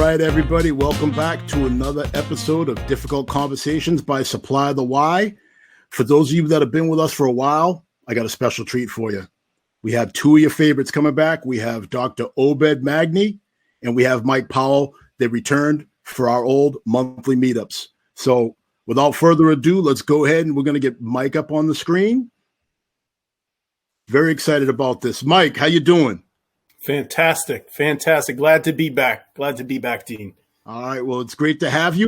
right, everybody. Welcome back to another episode of Difficult Conversations by Supply the Y. For those of you that have been with us for a while, I got a special treat for you. We have two of your favorites coming back. We have Dr. Obed Magny and we have Mike Powell. They returned for our old monthly meetups. So without further ado, let's go ahead and we're going to get Mike up on the screen. Very excited about this. Mike, how you doing? Fantastic. Glad to be back, Dean. All right. Well, it's great to have you.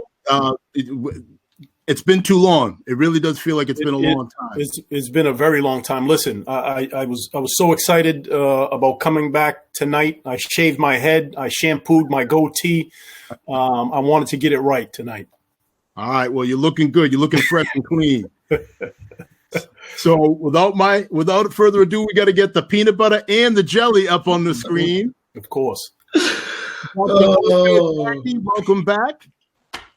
It's been too long. It really does feel like it's been a long time. It's been a very long time. Listen, I was so excited about coming back tonight. I shaved my head. I shampooed my goatee. I wanted to get it right tonight. All right. Well, you're looking good. You're looking fresh and clean. So without further ado, we got to get the peanut butter and the jelly up on the screen. Of course. Welcome back.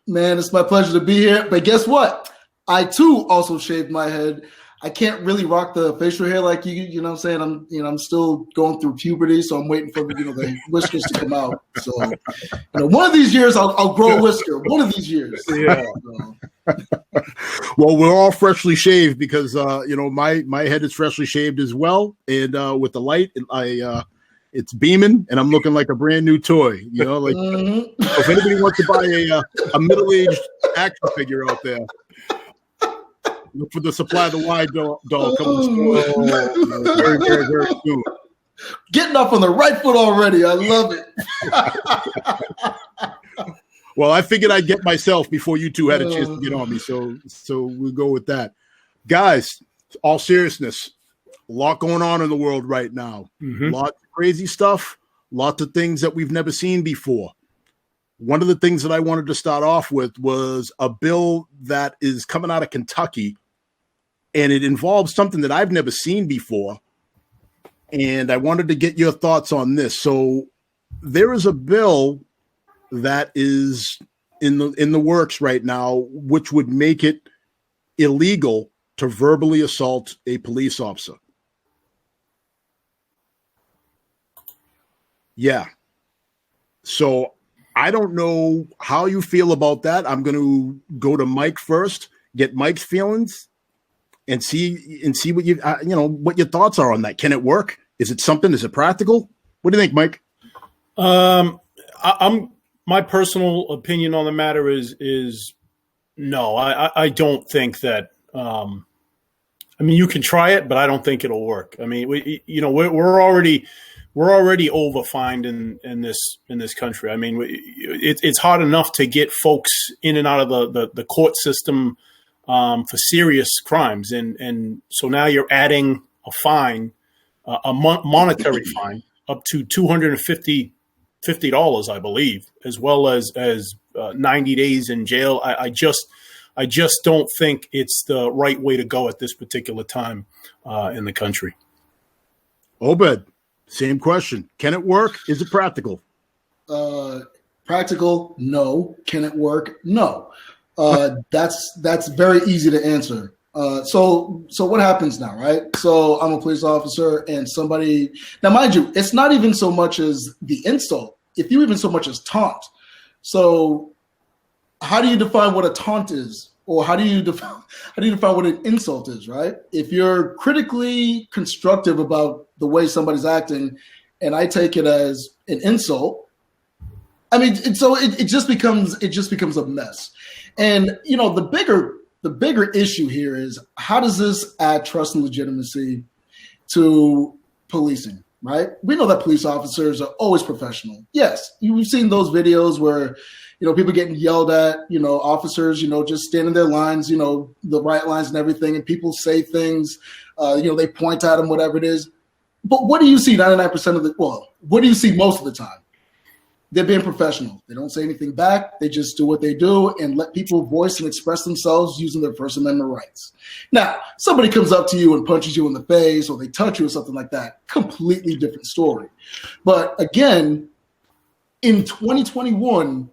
Man, it's my pleasure to be here. But guess what? I too also shaved my head. I can't really rock the facial hair like you know what I'm saying? I'm still going through puberty, so I'm waiting for the whiskers to come out. So one of these years I'll grow a whisker. One of these years. Yeah. Well, we're all freshly shaved because my head is freshly shaved as well, and with the light, it's beaming, and I'm looking like a brand new toy. If anybody wants to buy a middle-aged action figure out there, look for the Supply the Y doll coming very, very, very soon. Getting up on the right foot already. I love it. Well, I figured I'd get myself before you two had a chance to get on me, so we'll go with that. Guys, all seriousness, a lot going on in the world right now. Mm-hmm. Lots of crazy stuff, lots of things that we've never seen before. One of the things that I wanted to start off with was a bill that is coming out of Kentucky, and it involves something that I've never seen before, and I wanted to get your thoughts on this. So there is a bill that is in the works right now, which would make it illegal to verbally assault a police officer. Yeah. So I don't know how you feel about that. I'm going to go to Mike first, get Mike's feelings, and see what what your thoughts are on that. Can it work? Is it something? Is it practical? What do you think, Mike? My personal opinion on the matter is no. I don't think that. You can try it, but I don't think it'll work. I mean, we're already overfined in this country. I mean, it's hard enough to get folks in and out of the court system for serious crimes, and so now you're adding a fine, a monetary fine up to $250, I believe, as well as 90 days in jail. I just don't think it's the right way to go at this particular time in the country. Obed, same question. Can it work? Is it practical? Practical, no. Can it work? No. That's very easy to answer. So what happens now, right? So I'm a police officer and somebody, now mind you, it's not even so much as the insult, if you even so much as taunt. So how do you define what a taunt is? Or how do you define what an insult is, right? If you're critically constructive about the way somebody's acting and I take it as an insult, I mean, it just becomes a mess. And the bigger issue here is how does this add trust and legitimacy to policing, right? We know that police officers are always professional. Yes, you've seen those videos where, people getting yelled at, officers, just standing their lines, the right lines and everything, and people say things, they point at them, whatever it is. But what do you see 99% what do you see most of the time? They're being professional. They don't say anything back. They just do what they do and let people voice and express themselves using their First Amendment rights. Now, somebody comes up to you and punches you in the face or they touch you or something like that. Completely different story. But again, in 2021,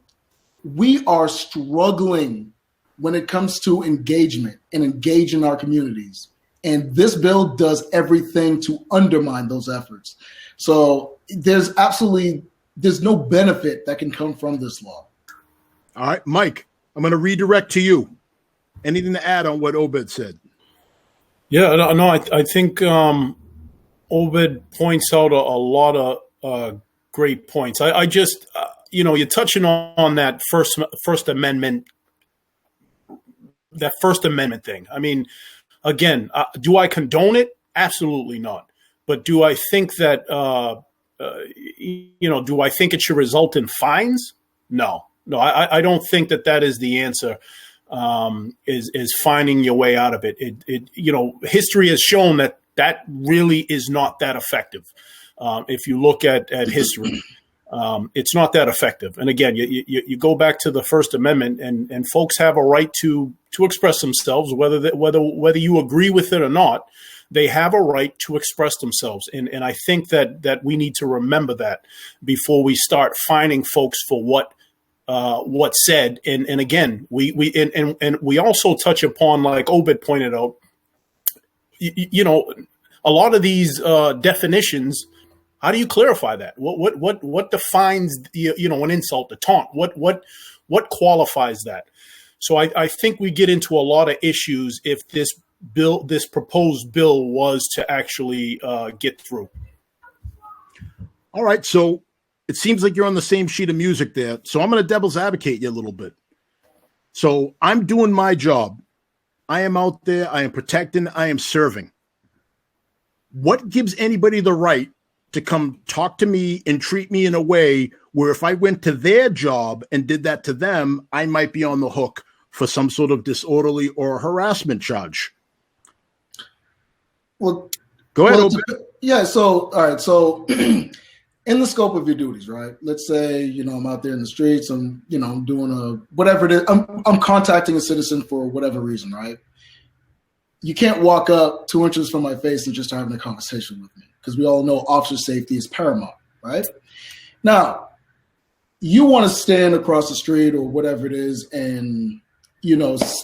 we are struggling when it comes to engagement and engaging our communities. And this bill does everything to undermine those efforts. So there's absolutely there's no benefit that can come from this law. All right, Mike, I'm going to redirect to you. Anything to add on what Obed said? Yeah, no, I think Obed points out a lot of great points. I just, you're touching on that First Amendment, thing. I mean, again, do I condone it? Absolutely not. But do I think that, do I think it should result in fines? No, I don't think that is the answer. Is finding your way out of it. History has shown that really is not that effective. If you look at history, it's not that effective. And again, you go back to the First Amendment, and folks have a right to express themselves, whether you agree with it or not. They have a right to express themselves, and I think that we need to remember that before we start fining folks for what's said. And again, we also touch upon, like Obed pointed out, a lot of these definitions. How do you clarify that? What defines an insult, a taunt? What qualifies that? So I think we get into a lot of issues if this proposed bill was to actually get through. All right, so it seems like you're on the same sheet of music there. So I'm going to devil's advocate you a little bit. So I'm doing my job. I am out there. I am protecting. I am serving. What gives anybody the right to come talk to me and treat me in a way where if I went to their job and did that to them, I might be on the hook for some sort of disorderly or harassment charge? Well, go ahead. Yeah. So, all right. So in the scope of your duties, right? Let's say, I'm out there in the streets. I'm doing whatever it is. I'm contacting a citizen for whatever reason, right? You can't walk up 2 inches from my face and just having a conversation with me, because we all know officer safety is paramount, right? Now, you want to stand across the street or whatever it is and,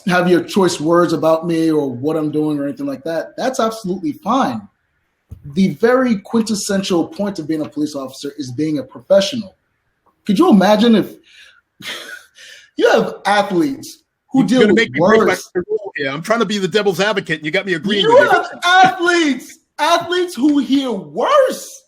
have your choice words about me or what I'm doing or anything like that. That's absolutely fine. The very quintessential point of being a police officer is being a professional. Could you imagine if you have athletes who deal with worse? Yeah, I'm trying to be the devil's advocate, and you got me agreeing with you. You have athletes who hear worse.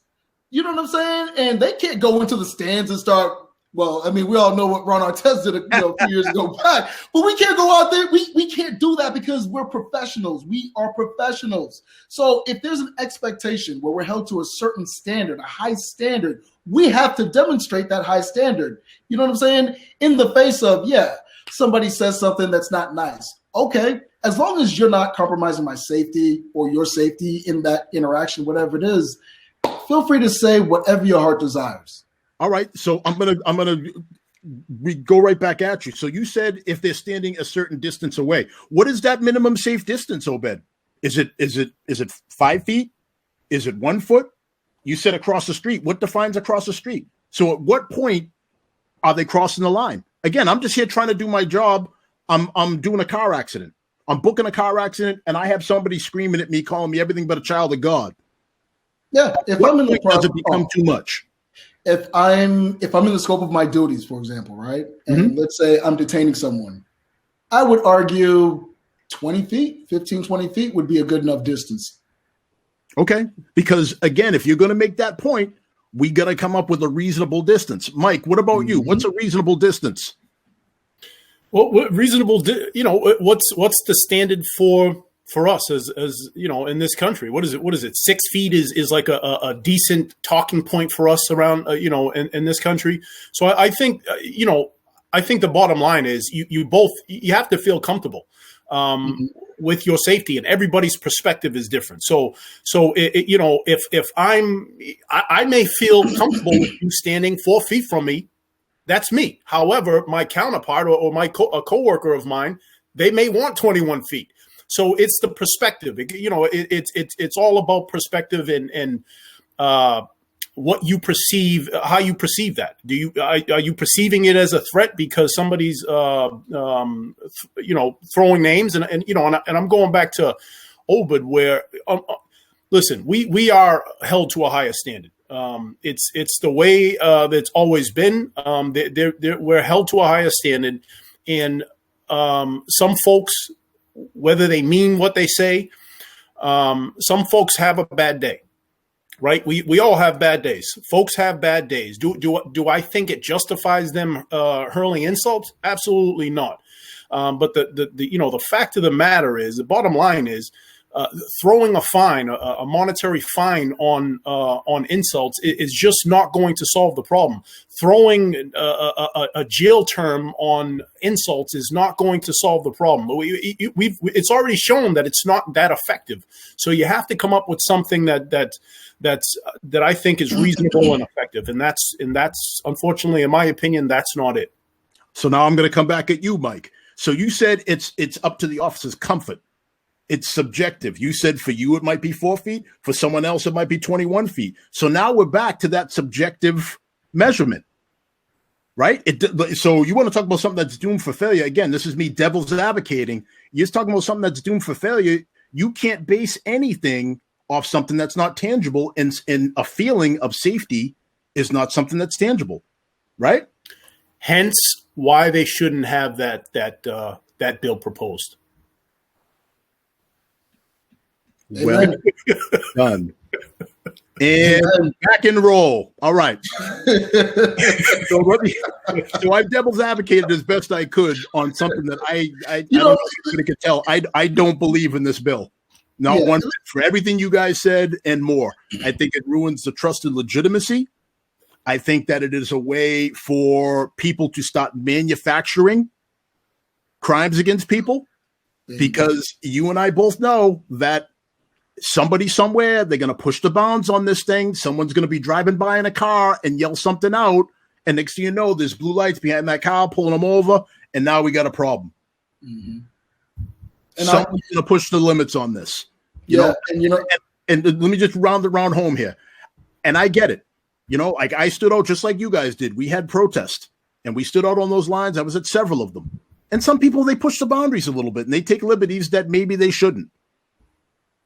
You know what I'm saying? And they can't go into the stands and start. Well, I mean, we all know what Ron Artest did a few years ago back, but we can't go out there. We can't do that because we're professionals. We are professionals. So if there's an expectation where we're held to a certain standard, a high standard, we have to demonstrate that high standard. You know what I'm saying? In the face of, somebody says something that's not nice. Okay, as long as you're not compromising my safety or your safety in that interaction, whatever it is, feel free to say whatever your heart desires. All right, so we go right back at you. So you said if they're standing a certain distance away, what is that minimum safe distance, Obed? Is it 5 feet? Is it 1 foot? You said across the street. What defines across the street? So at what point are they crossing the line? Again, I'm just here trying to do my job. I'm doing a car accident. I'm booking a car accident, and I have somebody screaming at me, calling me everything but a child of God. Yeah, if I'm in the does it become too much? If I'm in the scope of my duties, for example, right, and let's say I'm detaining someone, I would argue 20 feet, 15, 20 feet would be a good enough distance. Okay, because again, if you're going to make that point, we got to come up with a reasonable distance. Mike, what about you? What's a reasonable distance? Well, what reasonable, what's the standard for us as in this country? What is it? 6 feet is like a decent talking point for us around, in this country. So I think, I think the bottom line is you have to feel comfortable with your safety, and everybody's perspective is different. So if I may feel comfortable with you standing 4 feet from me. That's me. However, my counterpart or a coworker of mine, they may want 21 feet. So it's the perspective. It's all about perspective and what you perceive, how you perceive that. Are you perceiving it as a threat because somebody's throwing names and I'm going back to Obed where listen, we are held to a higher standard. It's the way that's always been. We're held to a higher standard, and some folks, whether they mean what they say, some folks have a bad day. Right, we all have bad days. Folks have bad days. Do I think it justifies them hurling insults? Absolutely not. But the fact of the matter is, the bottom line is, throwing a fine, a monetary fine on insults is just not going to solve the problem. Throwing a jail term on insults is not going to solve the problem. It's already shown that it's not that effective. So you have to come up with something that I think is reasonable and effective, and that's unfortunately, in my opinion, that's not it. So now I'm going to come back at you, Mike. So you said it's up to the officer's comfort. It's subjective. You said for you it might be 4 feet, for someone else it might be 21 feet. So now we're back to that subjective measurement, right? So you want to talk about something that's doomed for failure? Again, this is me devil's advocating. You're talking about something that's doomed for failure. You can't base anything off something that's not tangible, and a feeling of safety is not something that's tangible, right? Hence why they shouldn't have that bill proposed. Well done. And back and roll. All right. So I've devil's advocated as best I could on something that I don't know if you could tell. I don't believe in this bill. Not one bit. For everything you guys said and more. I think it ruins the trust and legitimacy. I think that it is a way for people to start manufacturing crimes against people, because you and I both know that somebody somewhere, they're going to push the bounds on this thing. Someone's going to be driving by in a car and yell something out. And next thing you know, there's blue lights behind that car pulling them over. And now we got a problem. Mm-hmm. And someone's going to push the limits on this. You know, and let me just round home here. And I get it. You know, like I stood out just like you guys did. We had protests and we stood out on those lines. I was at several of them. And some people, they push the boundaries a little bit and they take liberties that maybe they shouldn't.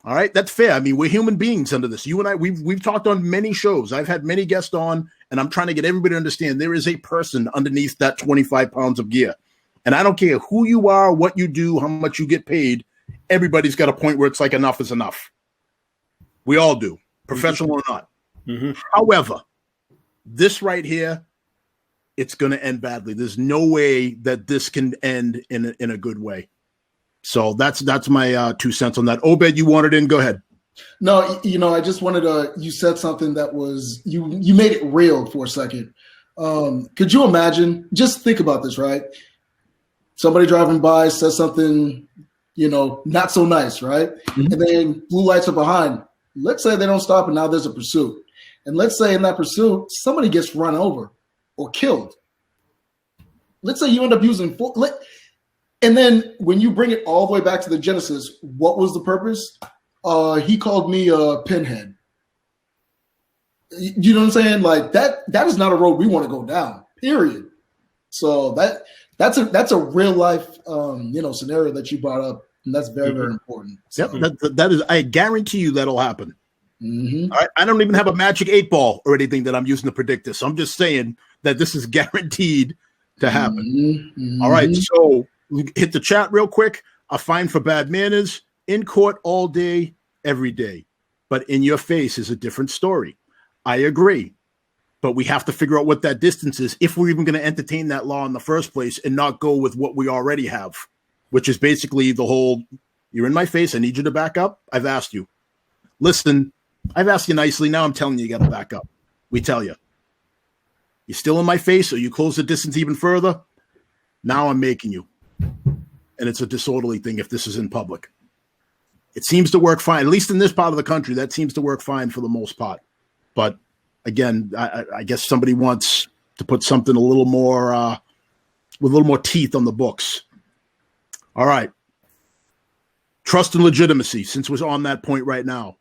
All right, that's fair. I mean, we're human beings under this. You and I, we've talked on many shows. I've had many guests on, and I'm trying to get everybody to understand there is a person underneath that 25 pounds of gear. And I don't care who you are, what you do, how much you get paid. Everybody's got a point where it's like enough is enough. We all do, professional or not. Mm-hmm. However, this right here, it's going to end badly. There's no way that this can end in a good way. So that's my 2 cents on that. Obed, you wanted in? Go ahead. No, I just wanted to. You said something that was you made it real for a second. Could you imagine? Just think about this, right? Somebody driving by says something, not so nice, right? Mm-hmm. And then blue lights are behind. Let's say they don't stop, and now there's a pursuit. And let's say in that pursuit, somebody gets run over or killed. Let's say you end up using and then when you bring it all the way back to the Genesis, what was the purpose? He called me a pinhead. You know what I'm saying? Like that is not a road we want to go down, period. So that's a real life scenario that you brought up, and that's very, very important. So. Yep, that is, I guarantee you that'll happen. Mm-hmm. I don't even have a magic 8-ball or anything that I'm using to predict this. I'm just saying that this is guaranteed to happen. Mm-hmm. All right, so hit the chat real quick. A fine for bad manners in court all day, every day. But in your face is a different story. I agree. But we have to figure out what that distance is if we're even going to entertain that law in the first place and not go with what we already have, which is basically the whole, you're in my face, I need you to back up. I've asked you. Listen, I've asked you nicely. Now I'm telling you got to back up. We tell you. You're still in my face, or you close the distance even further. Now I'm making you. And it's a disorderly thing if this is in public. It seems to work fine, at least in this part of the country. That seems to work fine for the most part. But again, I guess somebody wants to put something a little more with a little more teeth on the books. All right. Trust and legitimacy, since we're on that point right now.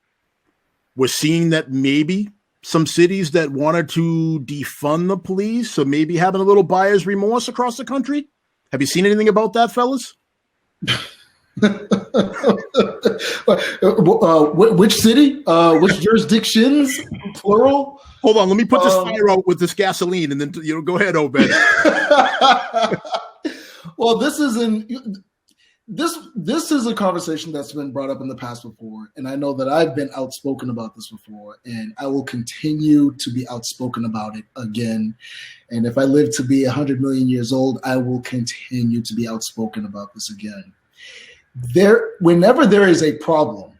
We're seeing that maybe some cities that wanted to defund the police, so maybe having a little buyer's remorse across the country. Have you seen anything about that, fellas? Which city? Which jurisdictions? Plural. Hold on, let me put this fire out with this gasoline, and then go ahead, Obed. Well, this is a conversation that's been brought up in the past before, and I know that I've been outspoken about this before, and I will continue to be outspoken about it again. And if I live to be 100 million years old, I will continue to be outspoken about this again. Whenever there is a problem,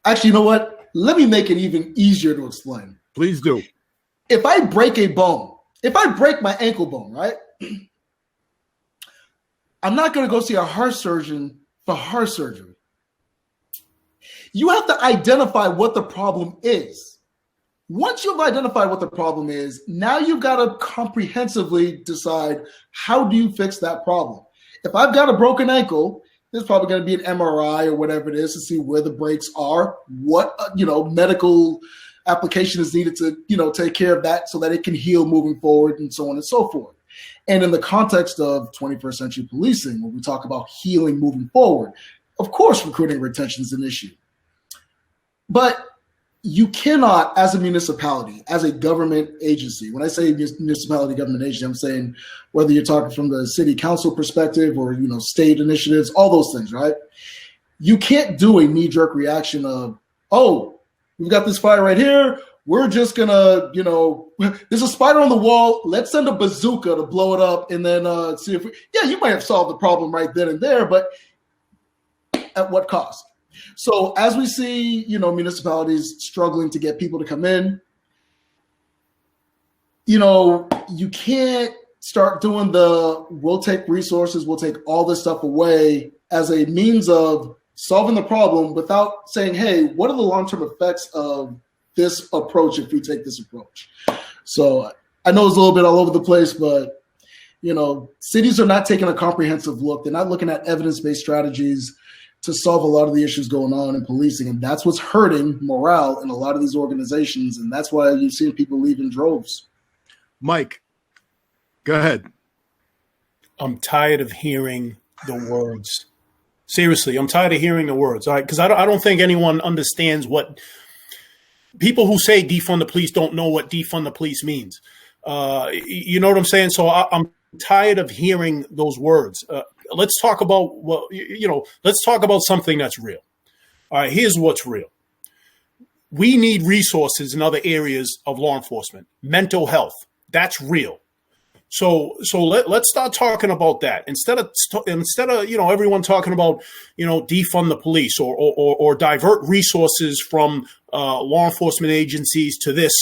actually, you know what? Let me make it even easier to explain. Please do. If I break a bone, if I break my ankle bone, right? I'm not going to go see a heart surgeon for heart surgery. You have to identify what the problem is. Once you've identified what the problem is, now you've got to comprehensively decide, how do you fix that problem? If I've got a broken ankle, there's probably going to be an MRI or whatever it is to see where the breaks are, what medical application is needed to take care of that so that it can heal moving forward, and so on and so forth. And in the context of 21st century policing, when we talk about healing moving forward, of course, recruiting and retention is an issue. But you cannot, as a municipality, as a government agency, when I say municipality government agency, I'm saying whether you're talking from the city council perspective or, state initiatives, all those things, right? You can't do a knee-jerk reaction of, oh, we've got this fire right here. We're just going to, there's a spider on the wall. Let's send a bazooka to blow it up and then see if you might have solved the problem right then and there, but at what cost? So as we see, municipalities struggling to get people to come in, you can't start doing we'll take resources, we'll take all this stuff away as a means of solving the problem without saying, hey, what are the long-term effects of this approach if we take this approach? So I know it's a little bit all over the place, but, cities are not taking a comprehensive look. They're not looking at evidence-based strategies to solve a lot of the issues going on in policing. And that's what's hurting morale in a lot of these organizations. And that's why you've seen people leave in droves. Mike, go ahead. I'm tired of hearing the words. Seriously, I'm tired of hearing the words. All right, because I don't think anyone understands what people who say defund the police don't know what defund the police means. You know what I'm saying? So I'm tired of hearing those words. Let's talk about let's talk about something that's real. All right, here's what's real. We need resources in other areas of law enforcement. Mental health, that's real. So let's start talking about that instead of everyone talking about defund the police or divert resources from law enforcement agencies to this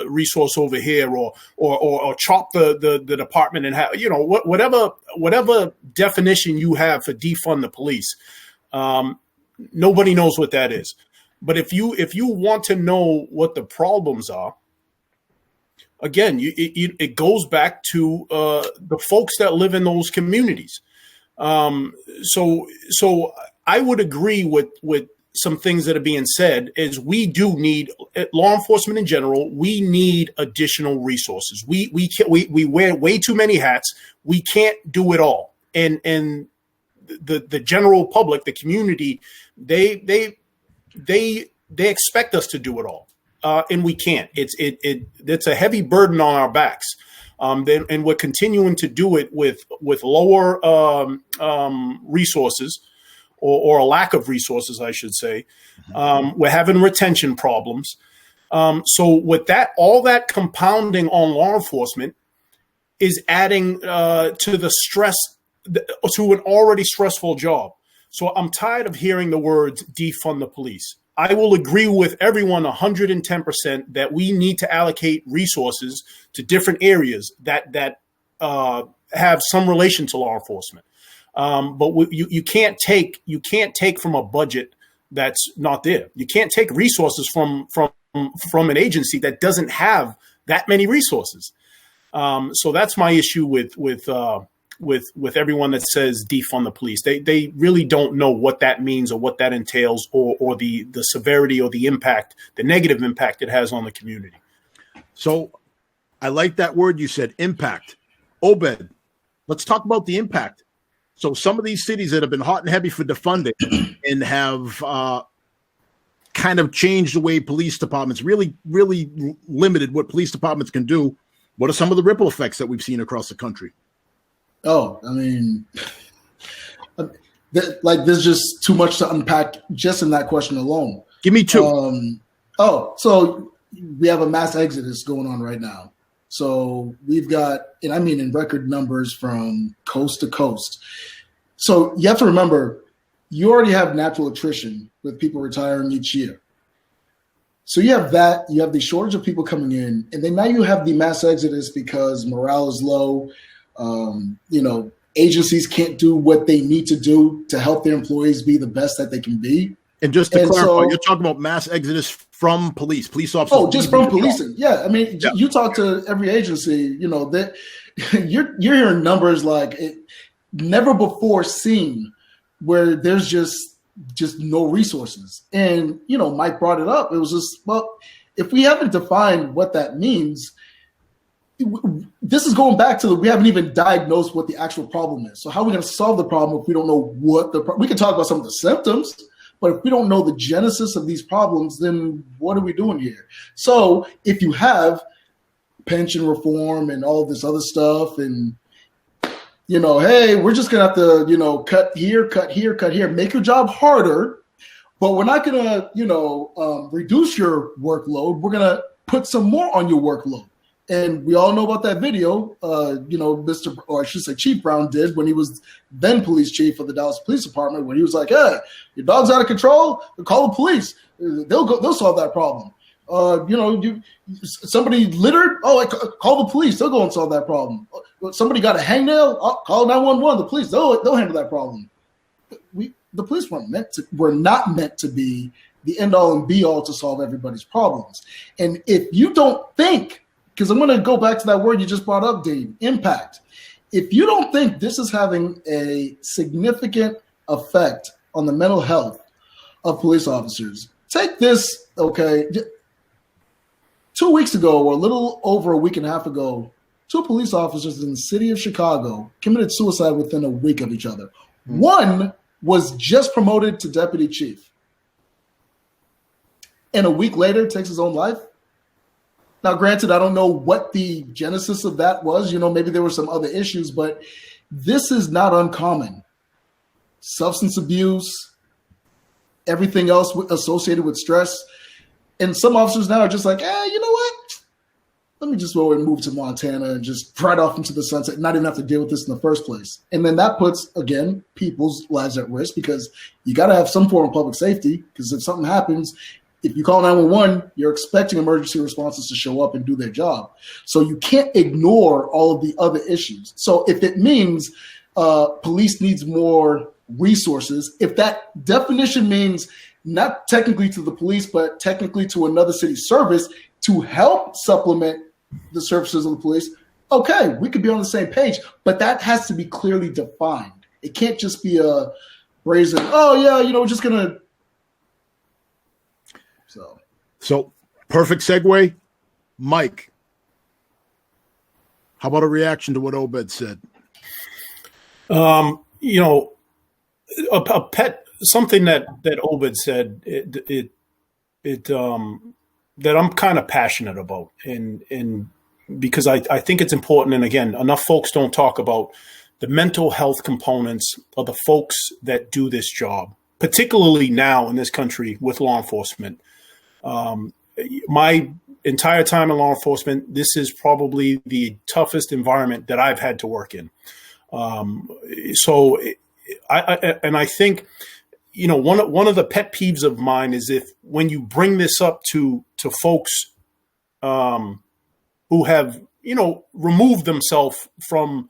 resource over here or chop the department in half. Whatever definition you have for defund the police, nobody knows what that is. But if you want to know what the problems are, again, it goes back to the folks that live in those communities. So I would agree with some things that are being said. Is we do need law enforcement in general. We need additional resources. We wear way too many hats. We can't do it all. And the general public, the community, they expect us to do it all. And we can't. It's a heavy burden on our backs, and we're continuing to do it with lower resources, or a lack of resources, I should say. We're having retention problems. So with that, all that compounding on law enforcement is adding to the stress, to an already stressful job. So I'm tired of hearing the words defund the police. I will agree with everyone 110% that we need to allocate resources to different areas that have some relation to law enforcement. But you can't take from a budget that's not there. You can't take resources from an agency that doesn't have that many resources. So that's my issue with everyone that says defund the police. They really don't know what that means or what that entails or the severity or the impact, the negative impact it has on the community. So I like that word you said, impact. Obed, let's talk about the impact. So some of these cities that have been hot and heavy for defunding and have kind of changed the way police departments really limited what police departments can do. What are some of the ripple effects that we've seen across the country? Oh, I mean, there's just too much to unpack just in that question alone. Give me two. So we have a mass exodus going on right now. So we've got, and I mean in record numbers from coast to coast. So you have to remember, you already have natural attrition with people retiring each year. So you have that, you have the shortage of people coming in, and then now you have the mass exodus because morale is low. Agencies can't do what they need to do to help their employees be the best that they can be. And just to clarify, you're talking about mass exodus from police officers. Oh, just from policing. Yeah. I mean, you talk to every agency, that you're hearing numbers like it never before seen where there's just no resources. And, Mike brought it up. It was just, well, if we haven't defined what that means, this is going back to we haven't even diagnosed what the actual problem is. So how are we going to solve the problem if we don't know what we can talk about some of the symptoms, but if we don't know the genesis of these problems, then what are we doing here? So if you have pension reform and all this other stuff and, hey, we're just going to have to, cut here, make your job harder, but we're not going to, reduce your workload. We're going to put some more on your workload. And we all know about that video, Chief Brown did when he was then police chief of the Dallas Police Department, when he was like, "Hey, your dog's out of control. Call the police. They'll solve that problem. Somebody littered. Oh, call the police. They'll go and solve that problem. Somebody got a hangnail. Call 911. The police. They'll handle that problem." The police were not meant to be the end all and be all to solve everybody's problems. And if you don't think, because I'm going to go back to that word you just brought up, Dave, impact. If you don't think this is having a significant effect on the mental health of police officers, take this, okay. 2 weeks ago, or a little over a week and a half ago, 2 police officers in the city of Chicago committed suicide within a week of each other. One was just promoted to deputy chief, and a week later takes his own life. Now, granted, I don't know what the genesis of that was. Maybe there were some other issues, but this is not uncommon. Substance abuse, everything else associated with stress. And some officers now are just like, you know what? Let me just go and move to Montana and just ride off into the sunset and not even have to deal with this in the first place. And then that puts, again, people's lives at risk because you got to have some form of public safety, because if something happens, if you call 911, you're expecting emergency responses to show up and do their job. So you can't ignore all of the other issues. So if it means police needs more resources, if that definition means not technically to the police, but technically to another city service to help supplement the services of the police, okay, we could be on the same page. But that has to be clearly defined. It can't just be a brazen, we're just going to. So perfect segue. Mike, how about a reaction to what Obed said? A pet, something that Obed said, that I'm kind of passionate about, and because I think it's important. And again, enough folks don't talk about the mental health components of the folks that do this job, particularly now in this country with law enforcement. My entire time in law enforcement, this is probably the toughest environment that I've had to work in. So I think, one of the pet peeves of mine is if when you bring this up to folks who have, removed themselves from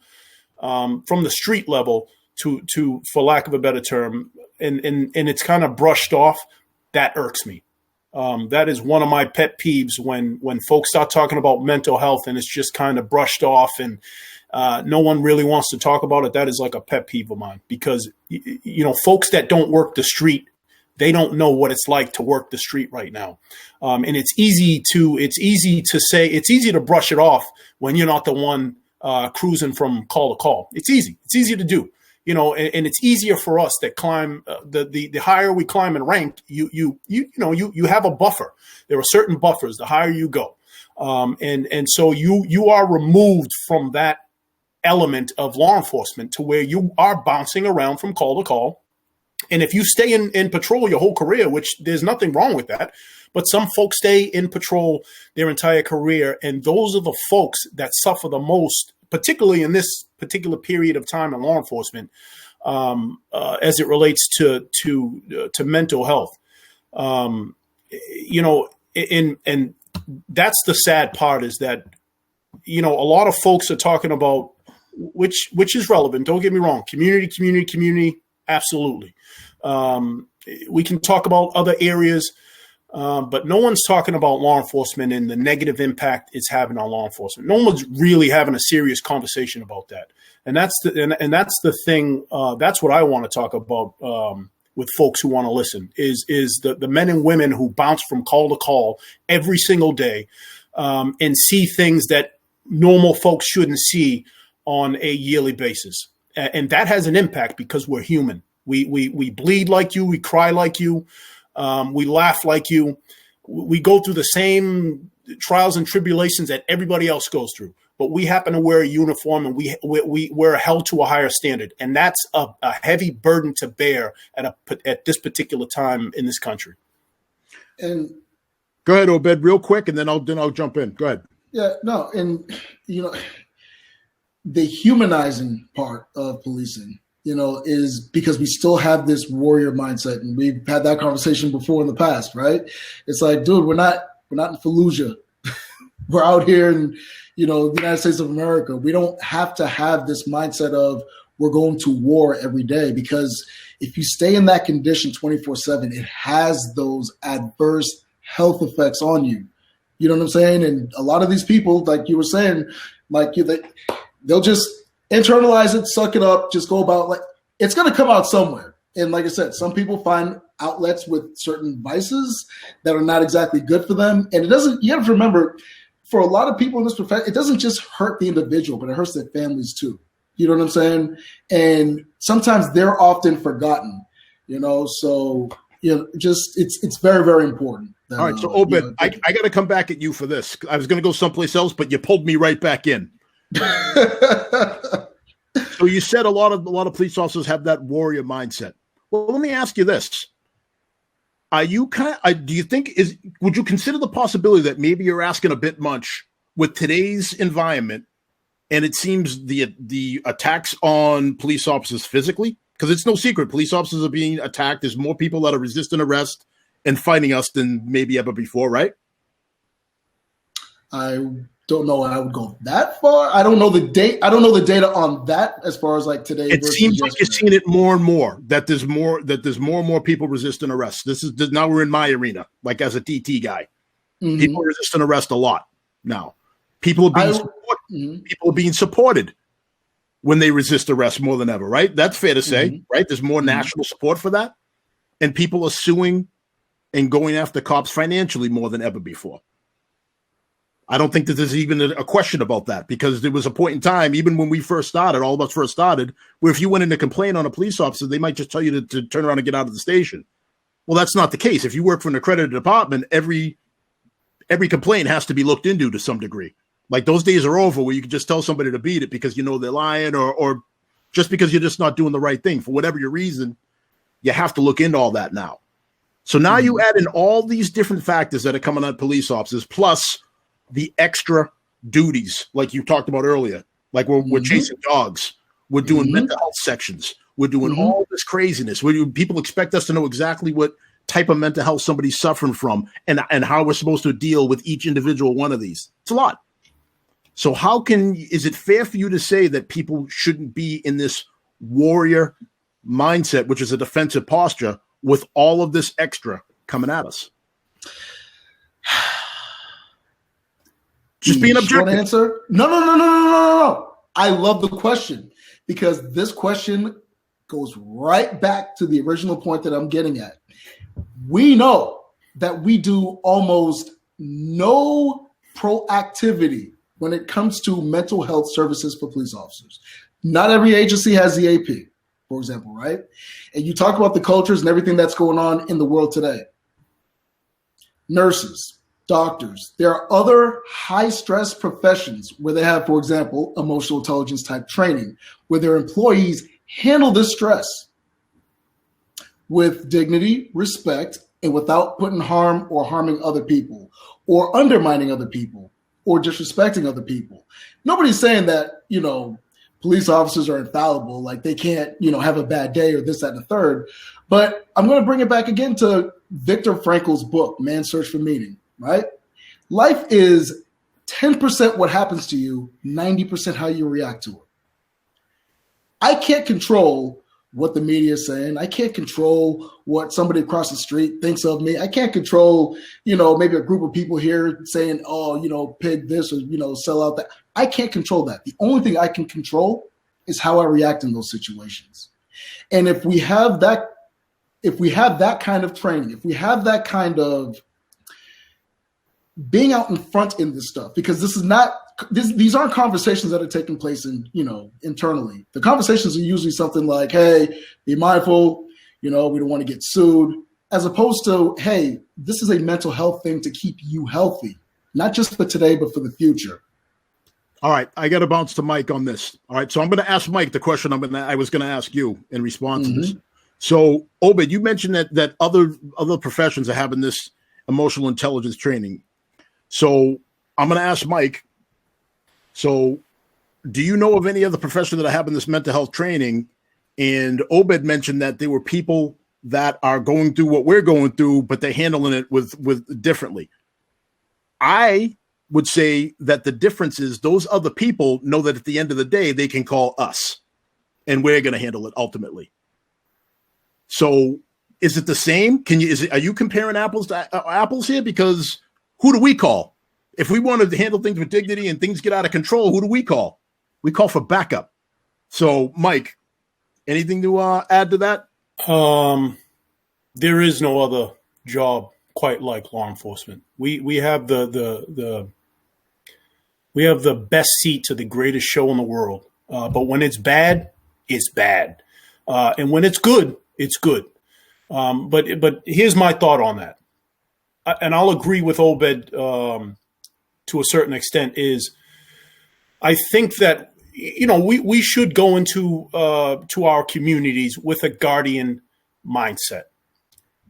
the street level to for lack of a better term, and it's kind of brushed off, that irks me. That is one of my pet peeves when folks start talking about mental health and it's just kind of brushed off and no one really wants to talk about it. That is like a pet peeve of mine because, folks that don't work the street, they don't know what it's like to work the street right now. And it's easy to brush it off when you're not the one cruising from call to call. It's easy to do. and it's easier for us that climb the higher we climb in rank, you have a buffer. There are certain buffers the higher you go, and so you are removed from that element of law enforcement to where you are bouncing around from call to call. And if you stay in patrol your whole career, which there's nothing wrong with that, but some folks stay in patrol their entire career, and those are the folks that suffer the most, particularly in this particular period of time in law enforcement, as it relates to mental health. And that's the sad part, is that, a lot of folks are talking about, which is relevant. Don't get me wrong. Community. Absolutely. We can talk about other areas, but no one's talking about law enforcement and the negative impact it's having on law enforcement. No one's really having a serious conversation about that. And that's the thing. That's what I want to talk about with folks who want to listen, is the men and women who bounce from call to call every single day, and see things that normal folks shouldn't see on a yearly basis. And that has an impact because we're human. We bleed like you. We cry like you. We laugh like you. We go through the same trials and tribulations that everybody else goes through. But we happen to wear a uniform, and we're held to a higher standard. And that's a heavy burden to bear at this particular time in this country. And go ahead, Obed, real quick, and then I'll jump in. Go ahead. Yeah, no, and the humanizing part of policing, is because we still have this warrior mindset, and we've had that conversation before in the past, right? It's like, dude, we're not in Fallujah. We're out here in, the United States of America. We don't have to have this mindset of we're going to war every day, because if you stay in that condition 24/7, it has those adverse health effects on you. You know what I'm saying? And a lot of these people, like you were saying, they'll just internalize it, suck it up, just go about, it's going to come out somewhere. And like I said, some people find outlets with certain vices that are not exactly good for them. And you have to remember, for a lot of people in this profession, it doesn't just hurt the individual, but it hurts their families too. You know what I'm saying? And sometimes they're often forgotten, so, it's very, very important. All right. So Obed, I got to come back at you for this. I was going to go someplace else, but you pulled me right back in. So you said a lot of police officers have that warrior mindset. Well, let me ask you this: do you think would you consider the possibility that maybe you're asking a bit much with today's environment, and it seems the attacks on police officers physically, because it's no secret police officers are being attacked. There's more people that are resisting arrest and fighting us than maybe ever before, right? I don't know. I would go that far. I don't know the date. I don't know the data on that as far as like today. It seems like you're seeing it more and more, that there's more and more people resisting arrest. Now we're in my arena, like as a DT guy. Mm-hmm. People are resisting arrest a lot now. People are being supported when they resist arrest more than ever, right? That's fair to say, right? There's more national support for that. And people are suing and going after cops financially more than ever before. I don't think that there's even a question about that, because there was a point in time, even when we first started, all of us first started, where if you went in to complain on a police officer, they might just tell you to turn around and get out of the station. Well, that's not the case. If you work for an accredited department, every complaint has to be looked into to some degree. Like, those days are over where you can just tell somebody to beat it because they're lying, or just because you're just not doing the right thing. For whatever your reason, you have to look into all that now. So now you add in all these different factors that are coming on police officers, plus the extra duties, like you talked about earlier, like we're chasing dogs, we're doing mental health sections, we're doing all this craziness. People expect us to know exactly what type of mental health somebody's suffering from, and how we're supposed to deal with each individual one of these. It's a lot. So is it fair for you to say that people shouldn't be in this warrior mindset, which is a defensive posture, with all of this extra coming at us? Just being objective. Short answer? No. I love the question, because this question goes right back to the original point that I'm getting at. We know that we do almost no proactivity when it comes to mental health services for police officers. Not every agency has the AP. for example, right? And you talk about the cultures and everything that's going on in the world today. Nurses, doctors, there are other high stress professions where they have, for example, emotional intelligence type training, where their employees handle this stress with dignity, respect, and without putting harm or harming other people or undermining other people or disrespecting other people. Nobody's saying that, police officers are infallible, like they can't, have a bad day or this, that, and the third. But I'm going to bring it back again to Viktor Frankl's book, Man's Search for Meaning, right? Life is 10% what happens to you, 90% how you react to it. I can't control what the media is saying. I can't control what somebody across the street thinks of me. I can't control, maybe a group of people here saying, oh, pig this or, sell out that. I can't control that. The only thing I can control is how I react in those situations. And if we have that kind of training, if we have that kind of being out in front in this stuff, because these aren't conversations that are taking place internally. The conversations are usually something like, hey, be mindful, we don't want to get sued, as opposed to, hey, this is a mental health thing to keep you healthy, not just for today, but for the future. All right, I got to bounce to Mike on this. All right, so I'm going to ask Mike the question I was going to ask you in response to this. So, Obed, you mentioned that other professions are having this emotional intelligence training. So I'm going to ask Mike, so do you know of any other profession that are having this mental health training? And Obed mentioned that there were people that are going through what we're going through, but they're handling it with differently. I would say that the difference is those other people know that at the end of the day, they can call us and we're going to handle it ultimately. So is it the same? Are you comparing apples to apples here? Because who do we call? If we wanted to handle things with dignity and things get out of control, who do we call? We call for backup. So, Mike, anything to add to that? There is no other job quite like law enforcement. We have the best seat to the greatest show in the world. But when it's bad, it's bad, and when it's good, it's good. But here's my thought on that. And I'll agree with Obed to a certain extent, is I think that, we should go into to our communities with a guardian mindset.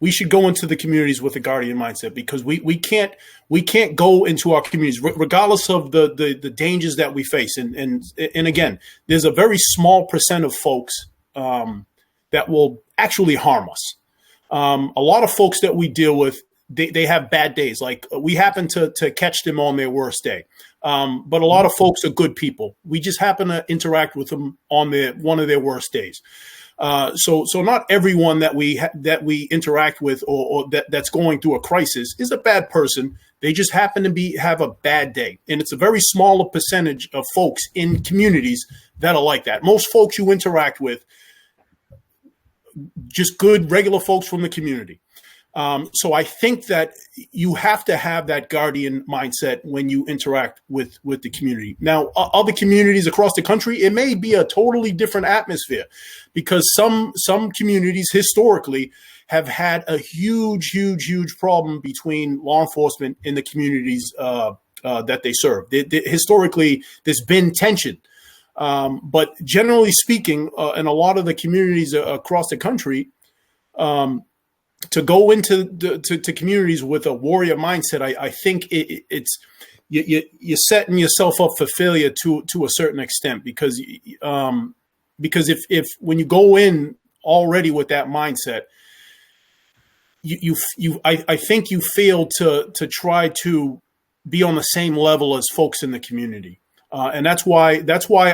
We should go into the communities with a guardian mindset, because we can't go into our communities regardless of the dangers that we face. And again, there's a very small percent of folks that will actually harm us. A lot of folks that we deal with, they have bad days. Like, we happen to catch them on their worst day. But a lot of folks are good people. We just happen to interact with them on one of their worst days. So not everyone that we interact with or that's going through a crisis is a bad person. They just happen to have a bad day. And it's a very smaller percentage of folks in communities that are like that. Most folks you interact with, just good, regular folks from the community. So I think that you have to have that guardian mindset when you interact with the community. Now, other communities across the country, it may be a totally different atmosphere, because some communities historically have had a huge problem between law enforcement and the communities that they serve. Historically, there's been tension. But generally speaking, in a lot of the communities across the country, to go into to communities with a warrior mindset, I think it's you're setting yourself up for failure to a certain extent, because if when you go in already with that mindset, I think you fail to try to be on the same level as folks in the community. And that's why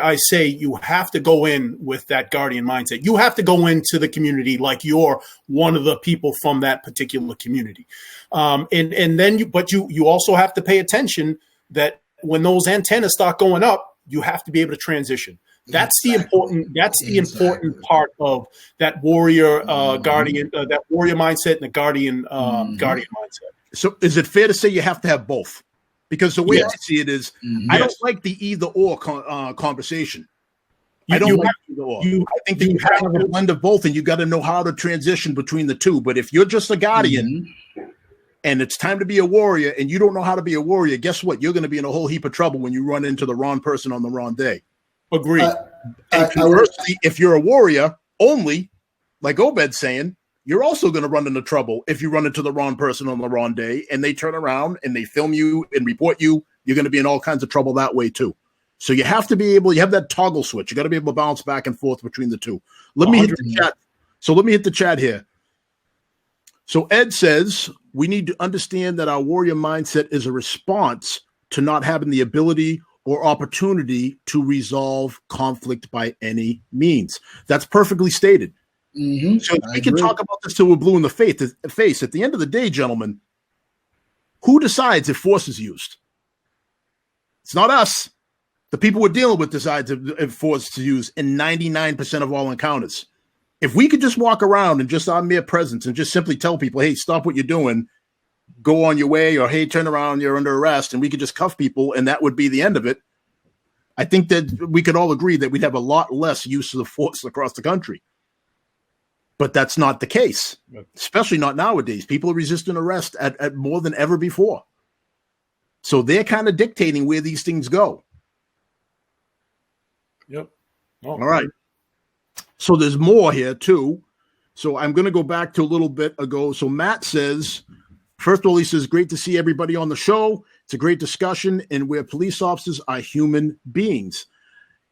I say you have to go in with that guardian mindset. You have to go into the community like you're one of the people from that particular community. And then you also have to pay attention that when those antennas start going up, you have to be able to transition. That's the important part of that warrior guardian, that warrior mindset and the guardian mindset. So is it fair to say you have to have both? Because the way I see it is, I don't like the either or conversation. I don't like either or. I think that you have to have a blend of both, and you got to know how to transition between the two. But if you're just a guardian and it's time to be a warrior and you don't know how to be a warrior, guess what? You're going to be in a whole heap of trouble when you run into the wrong person on the wrong day. Agreed. And conversely, if you're a warrior only, like Obed's saying, you're also going to run into trouble if you run into the wrong person on the wrong day and they turn around and they film you and report you. You're going to be in all kinds of trouble that way too. So you have to be able, you have that toggle switch. You got to be able to bounce back and forth between the two. Let me hit the chat. So let me hit the chat here. So Ed says, we need to understand that our warrior mindset is a response to not having the ability or opportunity to resolve conflict by any means. That's perfectly stated. Mm-hmm. So we can talk about this till we're blue in the face. At the end of the day, gentlemen, who decides if force is used? It's not us. The people we're dealing with decide if force to use in 99% of all encounters. If we could just walk around and just our mere presence and just simply tell people, hey, stop what you're doing, go on your way, or hey, turn around, you're under arrest, and we could just cuff people and that would be the end of it, I think that we could all agree that we'd have a lot less use of the force across the country. But that's not the case, especially not nowadays. People are resisting arrest at more than ever before. So they're kind of dictating where these things go. Yep. Oh. All right. So there's more here too. So I'm going to go back to a little bit ago. So Matt says, first of all, he says, great to see everybody on the show. It's a great discussion, and where police officers are human beings.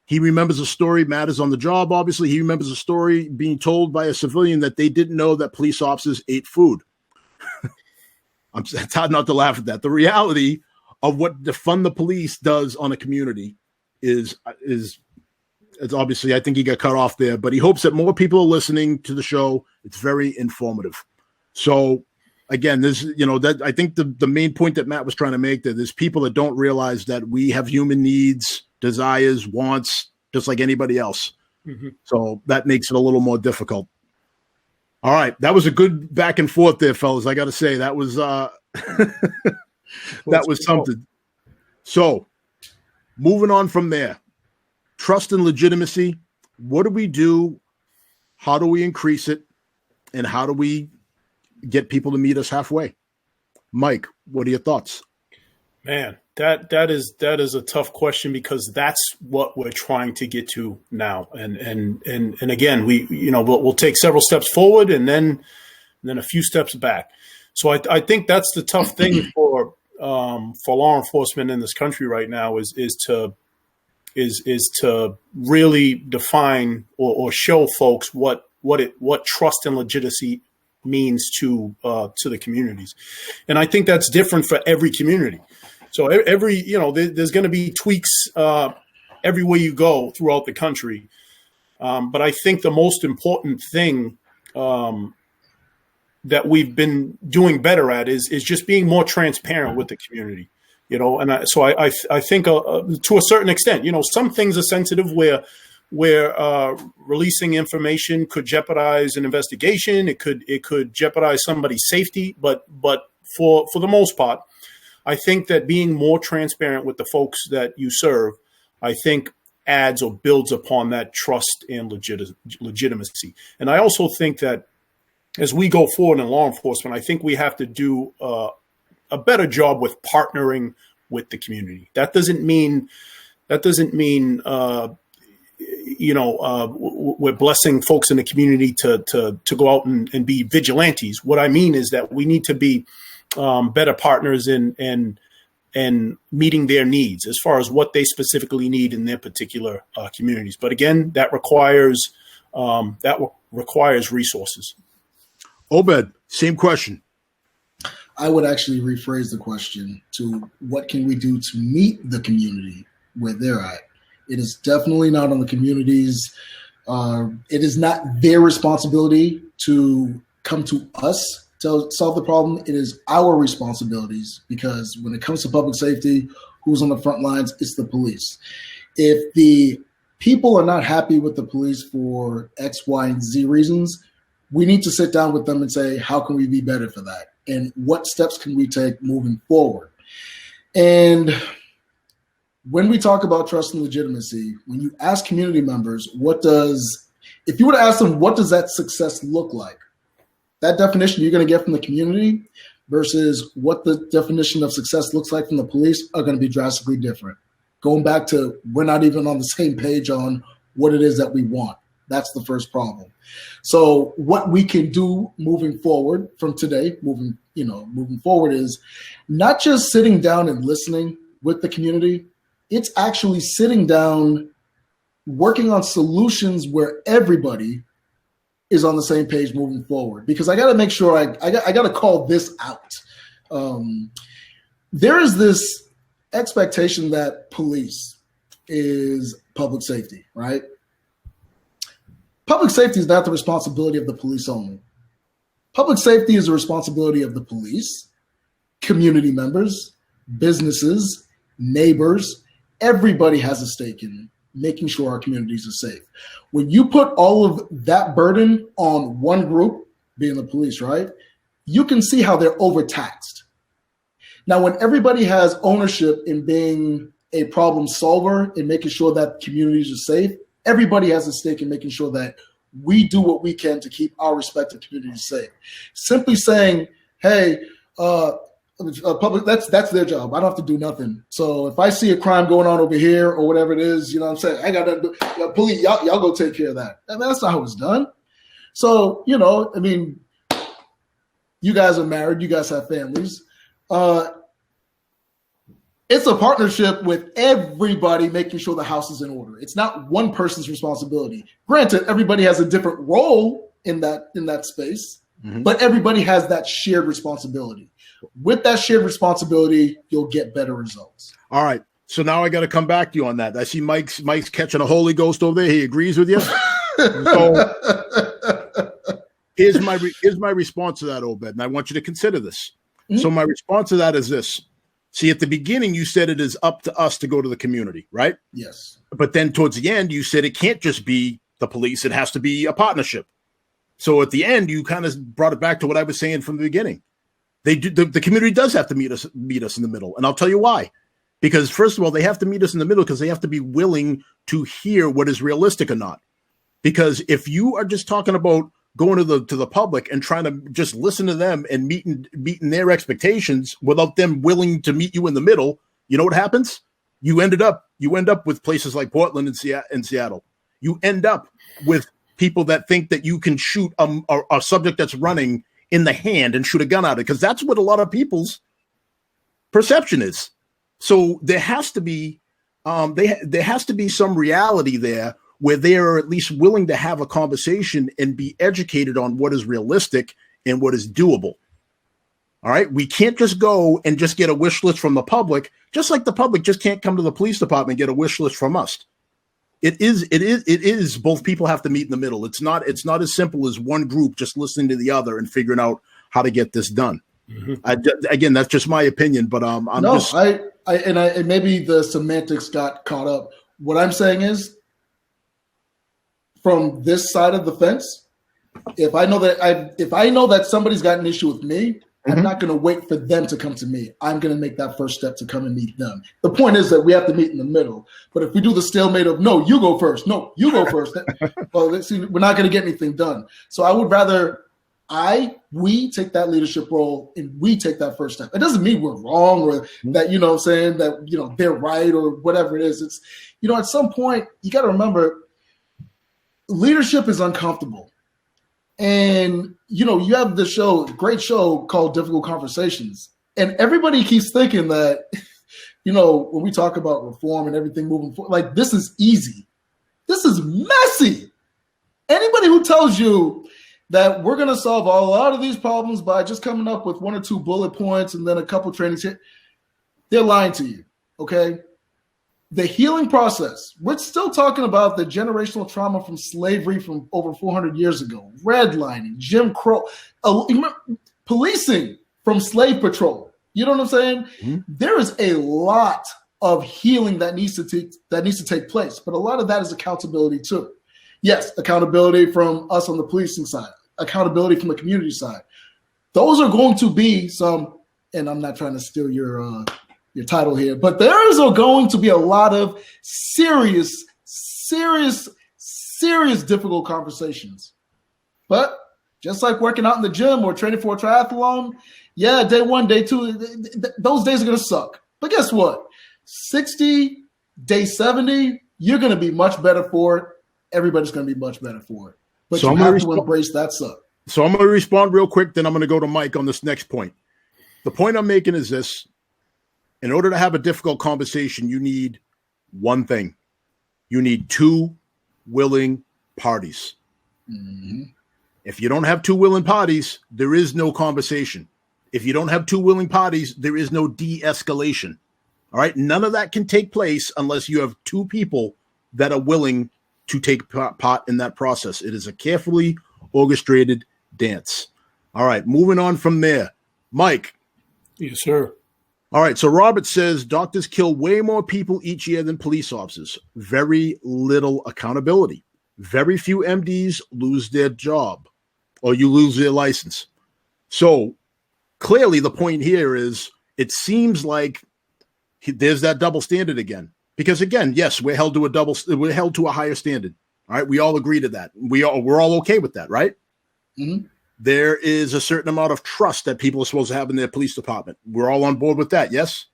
He remembers a story. Matt is on the job, obviously. He remembers a story being told by a civilian that they didn't know that police officers ate food. It's hard not to laugh at that. The reality of what defund the police does on a community is it's obviously, I think he got cut off there, but he hopes that more people are listening to the show. It's very informative. So again, there's, that I think the main point that Matt was trying to make, that there's people that don't realize that we have human needs, desires, wants, just like anybody else. Mm-hmm. So that makes it a little more difficult. All right. That was a good back and forth there, fellas. I got to say that was, that was something. So moving on from there, trust and legitimacy. What do we do? How do we increase it? And how do we get people to meet us halfway? Mike, what are your thoughts? Man, that is a tough question, because that's what we're trying to get to now. And again, we'll take several steps forward and then a few steps back. So I think that's the tough thing for law enforcement in this country right now is to really define or show folks what trust and legitimacy means to the communities. And I think that's different for every community. So there's going to be tweaks everywhere you go throughout the country. But I think the most important thing that we've been doing better at is just being more transparent with the community, and I think to a certain extent, some things are sensitive where releasing information could jeopardize an investigation. It could jeopardize somebody's safety. But for the most part, I think that being more transparent with the folks that you serve, I think adds or builds upon that trust and legitimacy. And I also think that as we go forward in law enforcement, I think we have to do a better job with partnering with the community. That doesn't mean we're blessing folks in the community to go out and be vigilantes. What I mean is that we need to be better partners in meeting their needs as far as what they specifically need in their particular communities. But again, that requires resources. Obed, same question. I would actually rephrase the question to what can we do to meet the community where they're at? It is definitely not on the communities. It is not their responsibility to come to us to solve the problem. It is our responsibilities, because when it comes to public safety, who's on the front lines? It's the police. If the people are not happy with the police for X, Y, and Z reasons, we need to sit down with them and say, how can we be better for that? And what steps can we take moving forward? And when we talk about trust and legitimacy, when you ask community members, if you were to ask them, what does that success look like? That definition you're going to get from the community versus what the definition of success looks like from the police are going to be drastically different. Going back to, we're not even on the same page on what it is that we want. That's the first problem. So what we can do moving forward from today, moving forward, is not just sitting down and listening with the community. It's actually sitting down, working on solutions where everybody is on the same page moving forward. Because I got to make sure I got to call this out. There is this expectation that police is public safety, right? Public safety is not the responsibility of the police only. Public safety is the responsibility of the police, community members, businesses, neighbors. Everybody has a stake in making sure our communities are safe. When you put all of that burden on one group, being the police, right, you can see how they're overtaxed. Now, when everybody has ownership in being a problem solver and making sure that communities are safe, everybody has a stake in making sure that we do what we can to keep our respective communities safe. Simply saying, hey, public, that's their job. I don't have to do nothing. So if I see a crime going on over here or whatever it is, you know what I'm saying, I got to, police, y'all go take care of that. I mean, that's not how it's done. So, you know, I mean, you guys are married, you guys have families. It's a partnership with everybody making sure the house is in order. It's not one person's responsibility. Granted, everybody has a different role in that space, but everybody has that shared responsibility. With that shared responsibility, you'll get better results. All right. So now I got to come back to you on that. I see Mike's catching a Holy Ghost over there. He agrees with you. So here's my response to that, Obed, and I want you to consider this. So my response to that is this. See, at the beginning, you said it is up to us to go to the community, right? Yes. But then towards the end, you said it can't just be the police. It has to be a partnership. So at the end, you kind of brought it back to what I was saying from the beginning. The community does have to meet us in the middle. And I'll tell you why. Because first of all, they have to meet us in the middle because they have to be willing to hear what is realistic or not. Because if you are just talking about going to the public and trying to just listen to them and meeting their expectations without them willing to meet you in the middle, you know what happens? You end up with places like Portland and Seattle. You end up with people that think that you can shoot a subject that's running in the hand and shoot a gun at it, because that's what a lot of people's perception is. So there has to be some reality there where they are at least willing to have a conversation and be educated on what is realistic and what is doable. All right. We can't just go and just get a wish list from the public, just like the public just can't come to the police department and get a wish list from us. It is both people have to meet in the middle. It's not as simple as one group just listening to the other and figuring out how to get this done. Again, that's just my opinion, but maybe the semantics got caught up. What I'm saying is, from this side of the fence, if I know that somebody's got an issue with me, I'm not going to wait for them to come to me. I'm going to make that first step to come and meet them. The point is that we have to meet in the middle. But if we do the stalemate of, no, you go first. No, you go first. Well, we're not going to get anything done. So I would rather we take that leadership role and we take that first step. It doesn't mean we're wrong or that, you know what I'm saying, that, you know, they're right or whatever it is. It's, you know, at some point you got to remember, leadership is uncomfortable. And, you know, you have this great show called Difficult Conversations. And everybody keeps thinking that, you know, when we talk about reform and everything moving forward, like, this is easy. This is messy. Anybody who tells you that we're going to solve a lot of these problems by just coming up with one or two bullet points and then a couple trainings, they're lying to you, okay? The healing process, we're still talking about the generational trauma from slavery from over 400 years ago, redlining, Jim Crow, policing from slave patrol. You know what I'm saying? There is a lot of healing that needs to take place, but a lot of that is accountability too. Yes, accountability from us on the policing side, accountability from the community side. Those are going to be some, and I'm not trying to steal your your title here, but there is going to be a lot of serious, difficult conversations. But just like working out in the gym or training for a triathlon, yeah, day 1, day 2, those days are going to suck. But guess what? 60, day 70, you're going to be much better for it. Everybody's going to be much better for it. But so you have to embrace that suck. So I'm going to respond real quick, then I'm going to go to Mike on this next point. The point I'm making is this. In order to have a difficult conversation, you need one thing. You need 2 willing parties. Mm-hmm. If you don't have 2 willing parties, there is no conversation. If you don't have 2 willing parties, there is no de-escalation. All right? None of that can take place unless you have 2 people that are willing to take part in that process. It is a carefully orchestrated dance. All right, moving on from there. Mike. Yes, sir. All right, so Robert says doctors kill way more people each year than police officers. Very little accountability. Very few MDs lose their job or you lose their license. So clearly the point here is it seems like there's that double standard again. Because again, yes, we're held to a higher standard. All right, we all agree to that. We're all okay with that, right? Mm-hmm. There is a certain amount of trust that people are supposed to have in their police department. We're all on board with that, yes?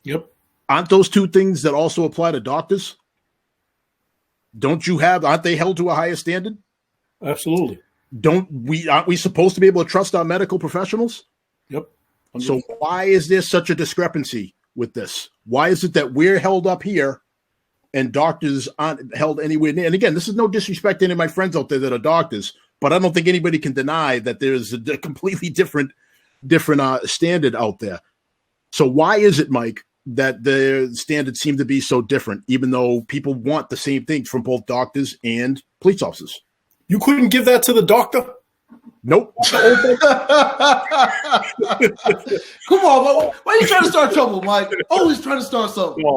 Yep. Aren't those 2 things that also apply to doctors? Aren't they held to a higher standard? Absolutely. Aren't we supposed to be able to trust our medical professionals? Yep. So why is there such a discrepancy with this? Why is it that we're held up here and doctors aren't held anywhere near? And again, this is no disrespect to any of my friends out there that are doctors, but I don't think anybody can deny that there's a completely different standard out there. So why is it, Mike, that the standards seem to be so different, even though people want the same things from both doctors and police officers? You couldn't give that to the doctor? Nope. Come on, why are you trying to start trouble, Mike? Always trying to start something.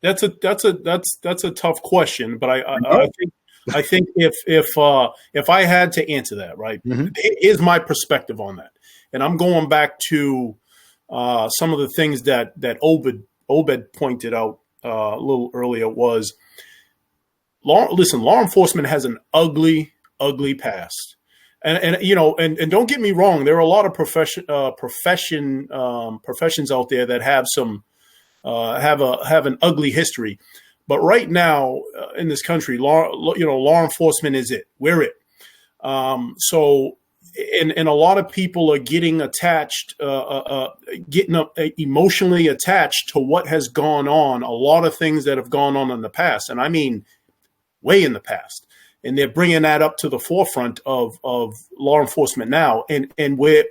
That's a tough question, but I think if I had to answer that, right, mm-hmm. Here's my perspective on that, and I'm going back to some of the things that Obed pointed out a little earlier was. Law enforcement has an ugly past, and don't get me wrong. There are a lot of professions out there that have have an ugly history, but right now in this country, law enforcement is it. We're it. So, and a lot of people are getting attached, emotionally attached to what has gone on. A lot of things that have gone on in the past, and I mean. Way in the past, and they're bringing that up to the forefront of law enforcement now, and we're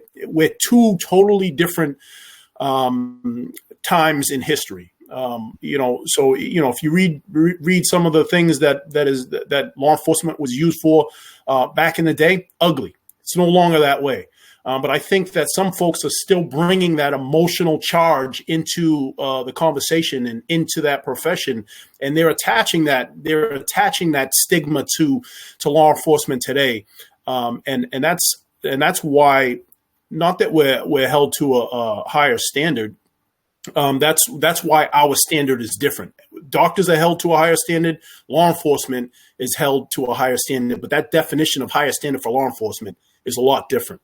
2 totally different times in history. So if you read some of the things that law enforcement was used for back in the day, ugly. It's no longer that way. But I think that some folks are still bringing that emotional charge into the conversation and into that profession, and they're attaching that stigma to law enforcement today, and that's why, not that we're held to a higher standard. That's why our standard is different. Doctors are held to a higher standard. Law enforcement is held to a higher standard, but that definition of higher standard for law enforcement is a lot different.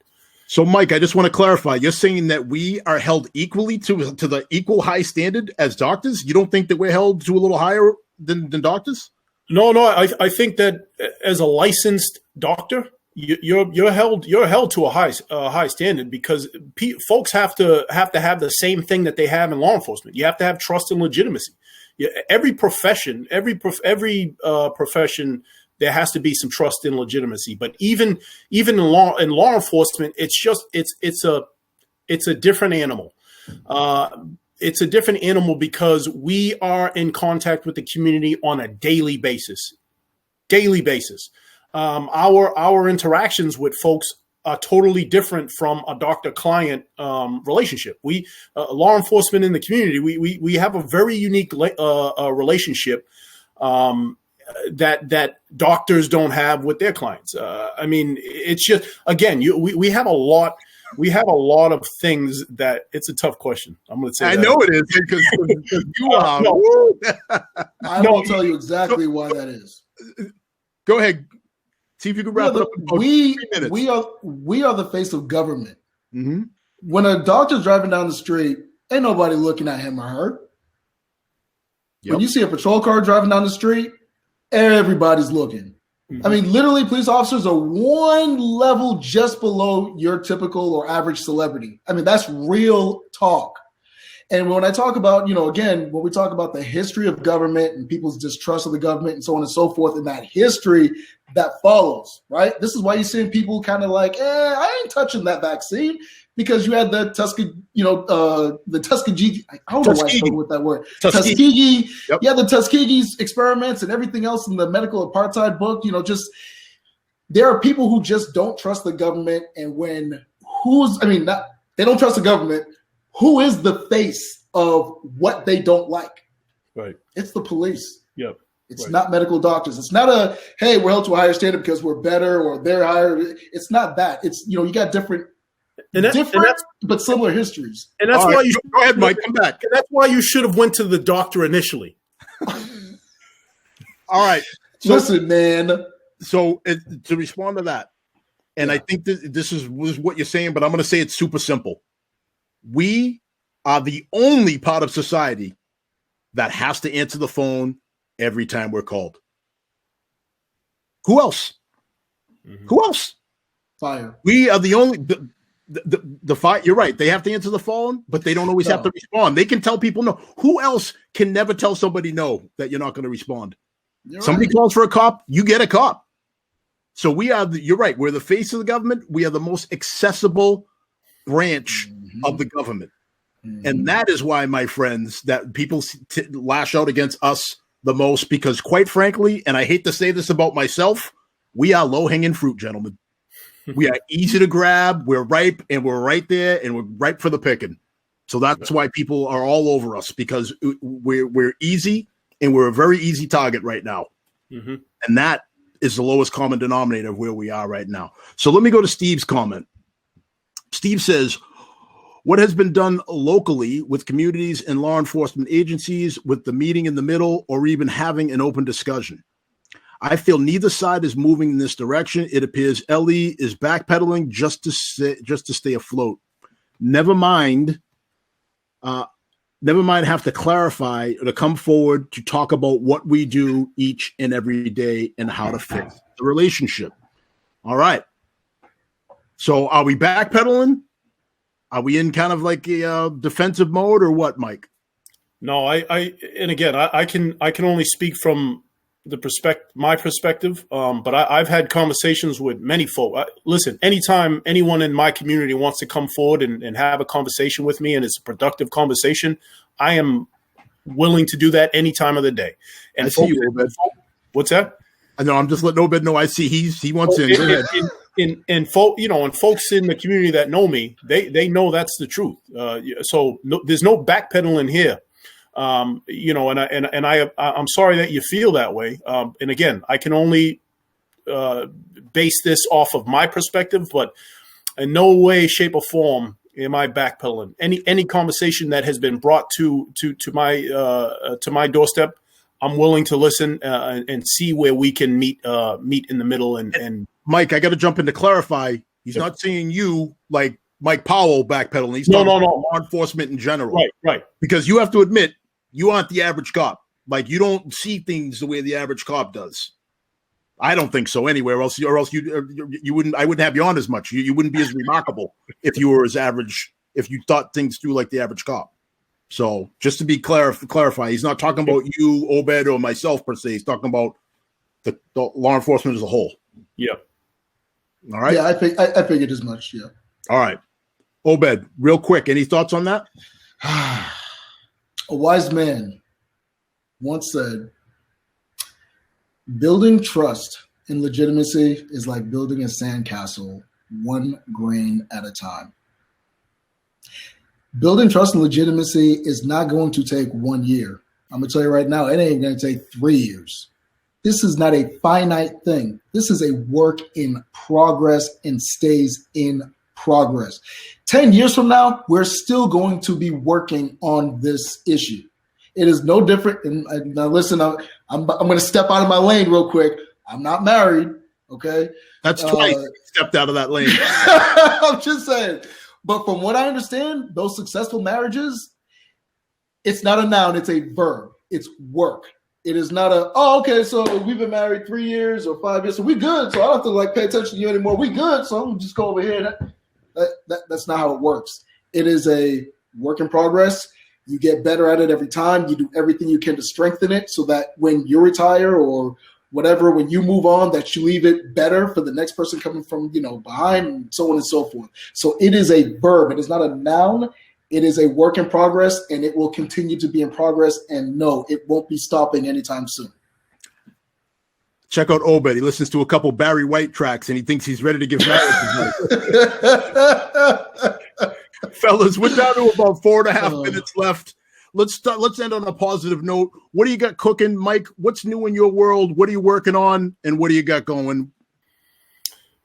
So, Mike, I just want to clarify. You're saying that we are held equally to the equal high standard as doctors? You don't think that we're held to a little higher than doctors? No. I think that as a licensed doctor, you're held to a high standard because folks have to have the same thing that they have in law enforcement. You have to have trust and legitimacy. Every profession, there has to be some trust and legitimacy. But even in law enforcement, it's a different animal. It's a different animal because we are in contact with the community on a daily basis. Our interactions with folks are totally different from a doctor-client relationship. We law enforcement in the community, we have a very unique relationship that doctors don't have with their clients. I mean, it's just, again, we have a lot we have a lot of things that it's a tough question. I'm going to say I that. know it is because you are. No. I will tell you exactly why that is. Go ahead. See if you can wrap it up. We are the face of government. Mm-hmm. When a doctor's driving down the street, ain't nobody looking at him or her. Yep. When you see a patrol car driving down the street, everybody's looking. Mm-hmm. I mean, literally, police officers are one level just below your typical or average celebrity. I mean, that's real talk. And when I talk about, again, when we talk about the history of government and people's distrust of the government and so on and so forth, and that history that follows, right? This is why you're seeing people kind of like, I ain't touching that vaccine, because you had the Tuskegee, the Tuskegee, I don't know why I struggle with that word. Tuskegee. Yep. Yeah, the Tuskegee's experiments and everything else in the medical apartheid book, just there are people who just don't trust the government. And they don't trust the government. Who is the face of what they don't like? Right. It's the police. Yep. It's not medical doctors. It's not hey, we're held to a higher standard because we're better or they're higher. It's not that. It's, you got different but similar histories. And that's why you go ahead, Mike. Come back. And that's why you should have went to the doctor initially. All right. Listen, man. So to respond to that, and I think this is what you're saying, but I'm going to say it's super simple. We are the only part of society that has to answer the phone every time we're called. Who else? Mm-hmm. Who else? Fire. We are the only the fire. You're right. They have to answer the phone, but they don't always have to respond. They can tell people no. Who else can never tell somebody no that you're not going to respond? Somebody calls for a cop, you get a cop. So we are. You're right. We're the face of the government. We are the most accessible branch of the government. Mm-hmm. And that is why, my friends, that people lash out against us the most, because quite frankly, and I hate to say this about myself, we are low-hanging fruit, gentlemen. We are easy to grab, we're ripe, and we're right there, and we're ripe for the picking. So that's why people are all over us, because we're easy, and we're a very easy target right now. Mm-hmm. And that is the lowest common denominator of where we are right now. So let me go to Steve's comment. Steve says, what has been done locally with communities and law enforcement agencies with the meeting in the middle or even having an open discussion? I feel neither side is moving in this direction. It appears LE is backpedaling just to stay afloat. Never mind have to clarify or to come forward to talk about what we do each and every day and how to fix the relationship. All right. So are we backpedaling? Are we in kind of like a defensive mode or what, Mike? No, I can only speak from my perspective. But I've had conversations with many folk. Listen, anytime anyone in my community wants to come forward and have a conversation with me, and it's a productive conversation, I am willing to do that any time of the day. And I see you, Obed. What's that? I know. I'm just letting Obed know. I see he wants in. Go ahead. And folks in the community that know me, they know that's the truth. So there's no backpedaling here. I'm sorry that you feel that way. And again, I can only base this off of my perspective, but in no way, shape, or form am I backpedaling. Any conversation that has been brought to my doorstep, I'm willing to listen and see where we can meet in the middle. And Mike, I got to jump in to clarify. He's not saying you like Mike Powell backpedaling. He's talking about law enforcement in general. Right. Because you have to admit, you aren't the average cop. Like, you don't see things the way the average cop does. I don't think so anywhere else, or else you wouldn't. I wouldn't have you on as much. You wouldn't be as remarkable if you were as average. If you thought things through like the average cop. So just to be clarify, he's not talking about you, Obed, or myself per se. He's talking about the law enforcement as a whole. Yeah. All right. Yeah, I figured as much. Yeah. All right, Obed, real quick, any thoughts on that? A wise man once said, building trust and legitimacy is like building a sandcastle one grain at a time. Building trust and legitimacy is not going to take 1 year. I'm going to tell you right now, it ain't going to take 3 years. This is not a finite thing. This is a work in progress and stays in progress. 10 years from now, we're still going to be working on this issue. It is no different. And now listen, I'm going to step out of my lane real quick. I'm not married, okay? That's twice stepped out of that lane. I'm just saying. But from what I understand, those successful marriages, it's not a noun, it's a verb. It's work. It is not okay, so we've been married 3 years or 5 years, so we good. So I don't have to pay attention to you anymore. We good, so I'm just go over here. That's not how it works. It is a work in progress. You get better at it every time. You do everything you can to strengthen it so that when you retire or whatever, when you move on, that you leave it better for the next person coming from, behind, and so on and so forth. So it is a verb. It is not a noun. It is a work in progress, and it will continue to be in progress. And no, it won't be stopping anytime soon. Check out Obed. He listens to a couple Barry White tracks, and he thinks he's ready to give marriage. Fellas, we're down to about 4.5 minutes left. Let's end on a positive note. What do you got cooking, Mike? What's new in your world? What are you working on, and what do you got going?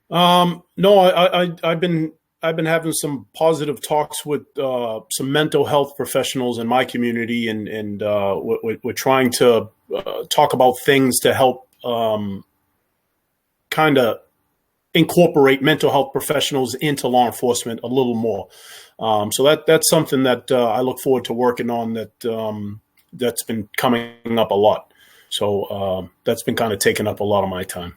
No, I've been having some positive talks with some mental health professionals in my community, and we're trying to talk about things to help kind of incorporate mental health professionals into law enforcement a little more. So that's something that I look forward to working on. That's been coming up a lot. So that's been kind of taking up a lot of my time.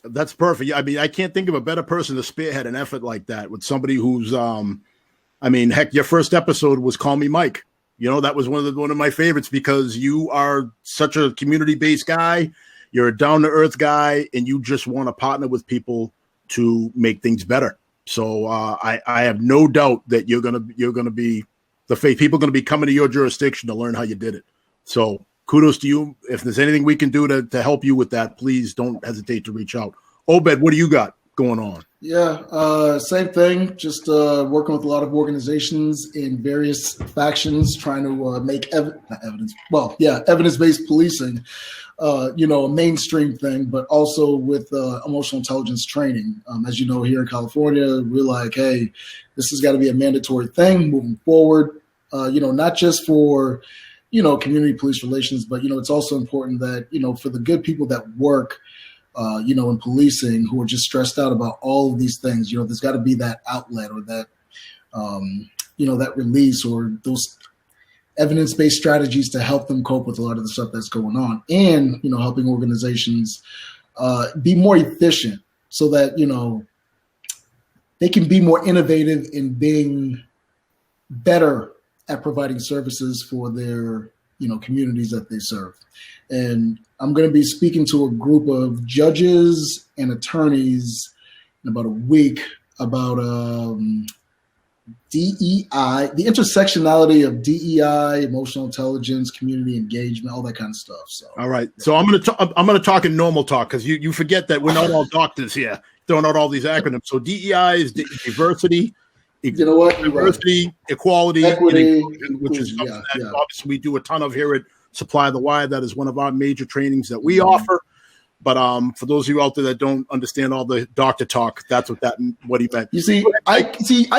That's perfect. I mean, I can't think of a better person to spearhead an effort like that with somebody who's, heck, your first episode was Call Me Mike. That was one of my favorites because you are such a community-based guy. You're a down-to-earth guy, and you just want to partner with people to make things better. So I have no doubt that you're gonna be the face. People are gonna be coming to your jurisdiction to learn how you did it. So kudos to you. If there's anything we can do to help you with that, please don't hesitate to reach out. Obed, what do you got going on? Yeah, same thing. Just working with a lot of organizations in various factions, trying to make evidence-based policing, a mainstream thing, but also with emotional intelligence training. As you know, here in California, we're like, hey, this has got to be a mandatory thing moving forward. Not just for community police relations, but it's also important that for the good people that work in policing who are just stressed out about all of these things, there's got to be that outlet or that, that release or those evidence-based strategies to help them cope with a lot of the stuff that's going on, and, helping organizations be more efficient so that, they can be more innovative in being better at providing services for their, communities that they serve. And I'm going to be speaking to a group of judges and attorneys in about a week about DEI, the intersectionality of DEI, emotional intelligence, community engagement, all that kind of stuff. So, all right. So I'm going to talk in normal talk because you forget that we're not all doctors here throwing out all these acronyms. So DEI is diversity. Diversity, right. Equality, equity, and inclusion, which is something that obviously we do a ton of here at Supply the Wire. That is one of our major trainings that we offer. But for those of you out there that don't understand all the doctor talk, that's what he meant. You see, I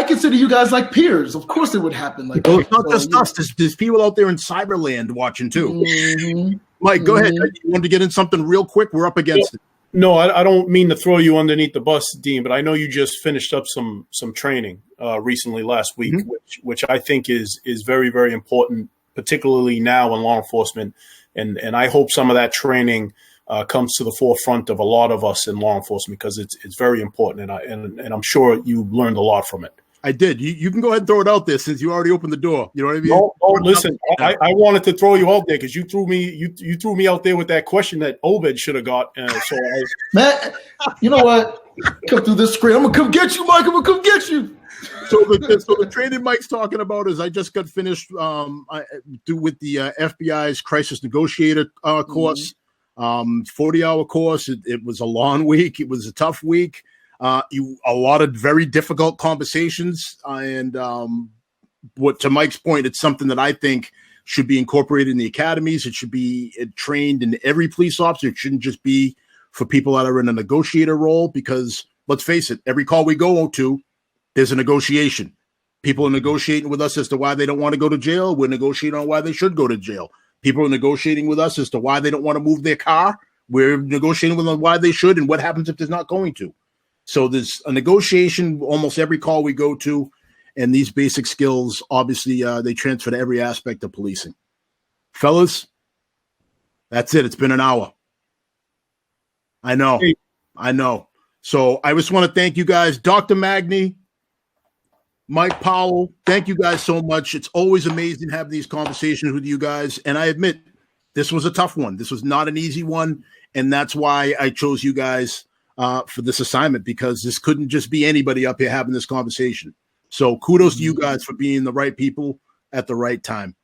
consider you guys like peers. Of course, it would happen like that. It's not just us. There's people out there in Cyberland watching too. Mm-hmm. Mike, go ahead. You wanted to get in something real quick? We're up against it. No, I don't mean to throw you underneath the bus, Dean, but I know you just finished up some training recently last week, which I think is very, very important, particularly now in law enforcement. And I hope some of that training comes to the forefront of a lot of us in law enforcement because it's very important, and I'm sure you learned a lot from it. I did. You can go ahead and throw it out there since you already opened the door. You know what I mean? No, listen, I wanted to throw you out there because you threw me out there with that question that Obed should have got. Man, you know what? Come through this screen. I'm gonna come get you, Mike. I'm gonna come get you. So the training Mike's talking about is I just got finished with the FBI's crisis negotiator course, 40-hour course. It was a long week. It was a tough week. A lot of very difficult conversations, and what to Mike's point, it's something that I think should be incorporated in the academies. It should be trained in every police officer. It shouldn't just be for people that are in a negotiator role, because let's face it, every call we go to, There's a negotiation. People are negotiating with us as to why they don't want to go to jail. We're negotiating on why they should go to jail. People are negotiating with us as to why they don't want to move their car. We're negotiating with them why they should and what happens if they're not going to. So there's a negotiation almost every call we go to, and these basic skills, obviously, they transfer to every aspect of policing. Fellas, that's it. It's been an hour. I know. So I just want to thank you guys. Dr. Magny, Mike Powell, thank you guys so much. It's always amazing having these conversations with you guys. And I admit, this was a tough one. This was not an easy one. And that's why I chose you guys for this assignment, because this couldn't just be anybody up here having this conversation. So kudos to you guys for being the right people at the right time.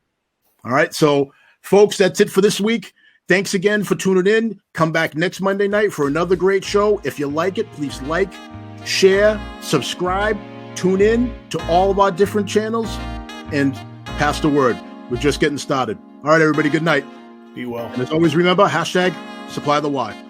All right. So, folks, that's it for this week. Thanks again for tuning in. Come back next Monday night for another great show. If you like it, please like, share, subscribe, tune in to all of our different channels, and pass the word. We're just getting started. All right, everybody, good night. Be well. And as always, remember, #supply the why.